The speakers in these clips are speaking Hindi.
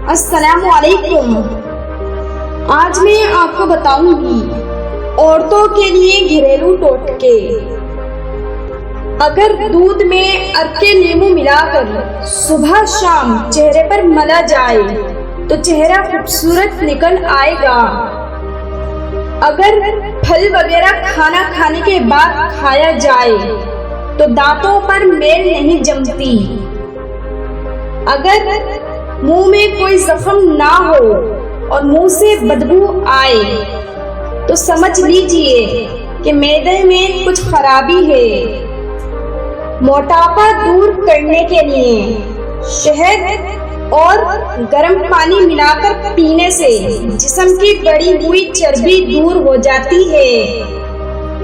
अस्सलामुअलैकुम। आज मैं आपको बताऊंगी औरतों के लिए घरेलू टोटके। अगर दूध में अरके नींबू मिलाकर सुबह शाम चेहरे पर मला जाए तो चेहरा खूबसूरत निकल आएगा। अगर फल वगैरह खाना खाने के बाद खाया जाए तो दांतों पर मेल नहीं जमती। अगर मुंह में कोई जख्म ना हो और मुंह से बदबू आए तो समझ लीजिए कि मैदे में कुछ खराबी है। मोटापा दूर करने के लिए शहद और गर्म पानी मिलाकर पीने से जिस्म की बढ़ी हुई चर्बी दूर हो जाती है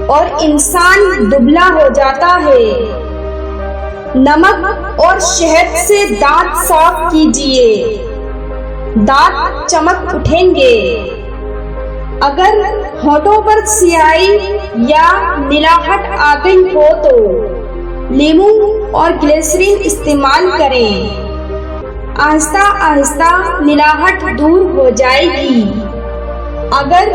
और इंसान दुबला हो जाता है। नमक और शहद से दांत साफ कीजिए, दांत चमक उठेंगे। अगर होठों पर स्याही या नीलाहट आ गई हो तो नींबू और ग्लिसरीन इस्तेमाल करें। आहिस्ता आहिस्ता नीलाहट दूर हो जाएगी। अगर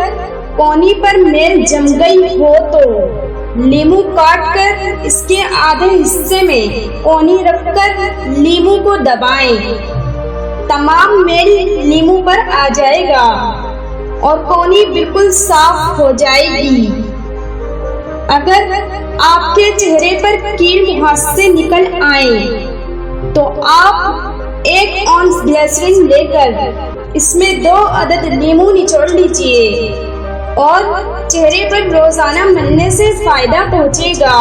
कोहनी पर मेल जम गई हो तो नींबू काटकर इसके आधे हिस्से में कोहनी रखकर नींबू को दबाएं। तमाम मेल नींबू पर आ जाएगा और कोहनी बिल्कुल साफ हो जाएगी। अगर आपके चेहरे पर कील मुहासे निकल आए तो आप 1 औंस ग्लिसरीन लेकर इसमें 2 अदद नींबू निचोड़ लीजिए और चेहरे पर रोजाना मलने से फायदा पहुंचेगा।